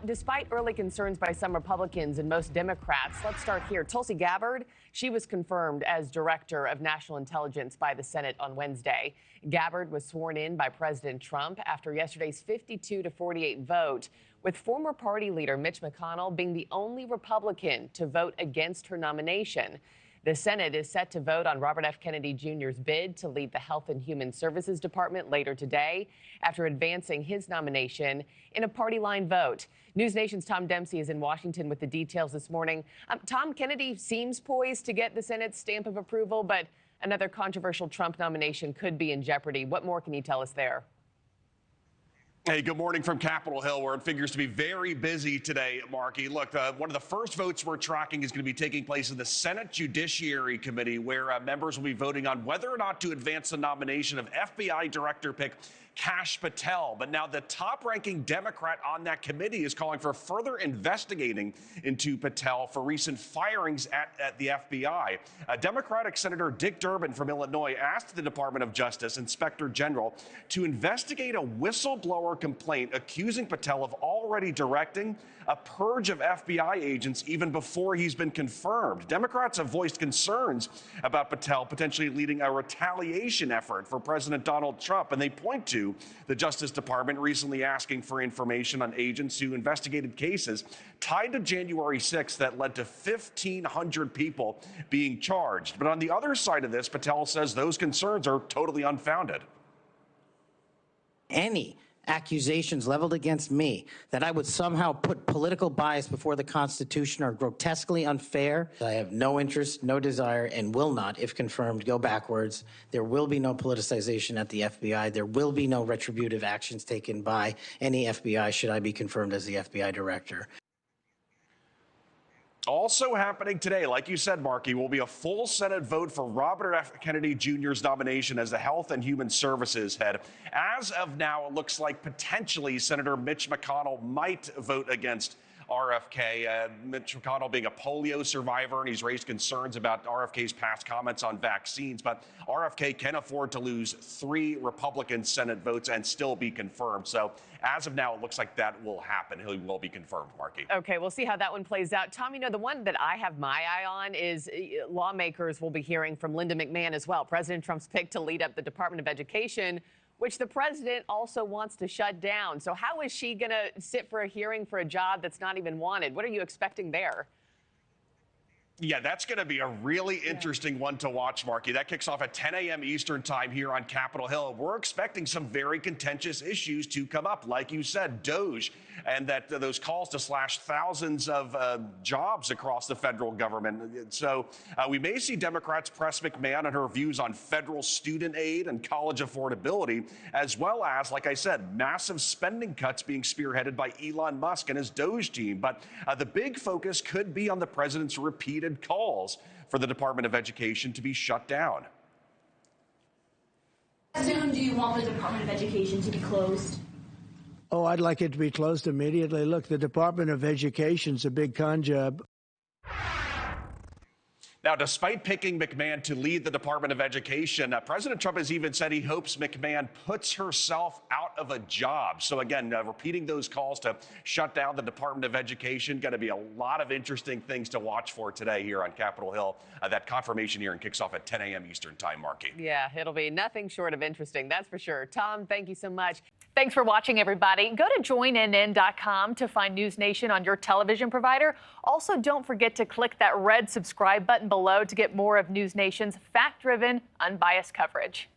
despite early concerns by some Republicans and most Democrats, let's start here. Tulsi Gabbard, she was confirmed as Director of National Intelligence by the Senate on Wednesday. Gabbard was sworn in by President Trump after yesterday's 52-48 vote, with former party leader Mitch McConnell being the only Republican to vote against her nomination. The Senate is set to vote on Robert F. Kennedy Jr.'s bid to lead the Health and Human Services Department later today after advancing his nomination in a party line vote. NewsNation's Tom Dempsey is in Washington with the details this morning. Tom, Kennedy seems poised to get the Senate's stamp of approval, but another controversial Trump nomination could be in jeopardy. What more can you tell us there? Hey, good morning from Capitol Hill, where it figures to be very busy today, Markie. Look, one of the first votes we're tracking is going to be taking place in the Senate Judiciary Committee, where members will be voting on whether or not to advance the nomination of FBI Director pick Kash Patel. But now the top-ranking Democrat on that committee is calling for further investigating into Patel for recent firings at the FBI. Democratic Senator Dick Durbin from Illinois asked the Department of Justice Inspector General to investigate a whistleblower complaint accusing Patel of already directing a purge of FBI agents even before he's been confirmed. Democrats have voiced concerns about Patel potentially leading a retaliation effort for President Donald Trump, and they point to the Justice Department recently asking for information on agents who investigated cases tied to January 6th that led to 1,500 people being charged. But on the other side of this, Patel says those concerns are totally unfounded. Any accusations leveled against me that I would somehow put political bias before the Constitution are grotesquely unfair. I have no interest, no desire, and will not, if confirmed, go backwards. There will be no politicization at the FBI. There will be no retributive actions taken by any FBI should I be confirmed as the FBI director. Also happening today, like you said, Markie, will be a full Senate vote for Robert F. Kennedy Jr.'s nomination as the Health and Human Services head. As of now, it looks like potentially Senator Mitch McConnell might vote against RFK. Mitch McConnell being a polio survivor, and he's raised concerns about RFK's past comments on vaccines. But RFK can afford to lose 3 Republican Senate votes and still be confirmed. So as of now, it looks like that will happen. He will be confirmed, Markie. Okay, we'll see how that one plays out. Tom, you know, the one that I have my eye on is lawmakers will be hearing from Linda McMahon as well, President Trump's pick to lead up the Department of Education, which the president also wants to shut down. So how is she going to sit for a hearing for a job that's not even wanted? What are you expecting there? Yeah, that's going to be a really interesting one to watch, Markie. That kicks off at 10 a.m. Eastern time here on Capitol Hill. We're expecting some very contentious issues to come up. Like you said, DOGE, and that those calls to slash thousands of jobs across the federal government. So we may see Democrats press McMahon on her views on federal student aid and college affordability, as well as, like I said, massive spending cuts being spearheaded by Elon Musk and his DOGE team. But the big focus could be on the president's repeated calls for the Department of Education to be shut down. How soon do you want the Department of Education to be closed? Oh, I'd like it to be closed immediately. Look, the Department of Education's a big con job. Now, despite picking McMahon to lead the Department of Education, President Trump has even said he hopes McMahon puts herself out of a job. So again, repeating those calls to shut down the Department of Education, going to be a lot of interesting things to watch for today here on Capitol Hill. That confirmation hearing kicks off at 10 a.m. Eastern time, Markie. Yeah, it'll be nothing short of interesting, that's for sure. Tom, thank you so much. Thanks for watching, everybody. Go to joinnn.com to find NewsNation on your television provider. Also, don't forget to click that red subscribe button below to get more of NewsNation's fact-driven, unbiased coverage.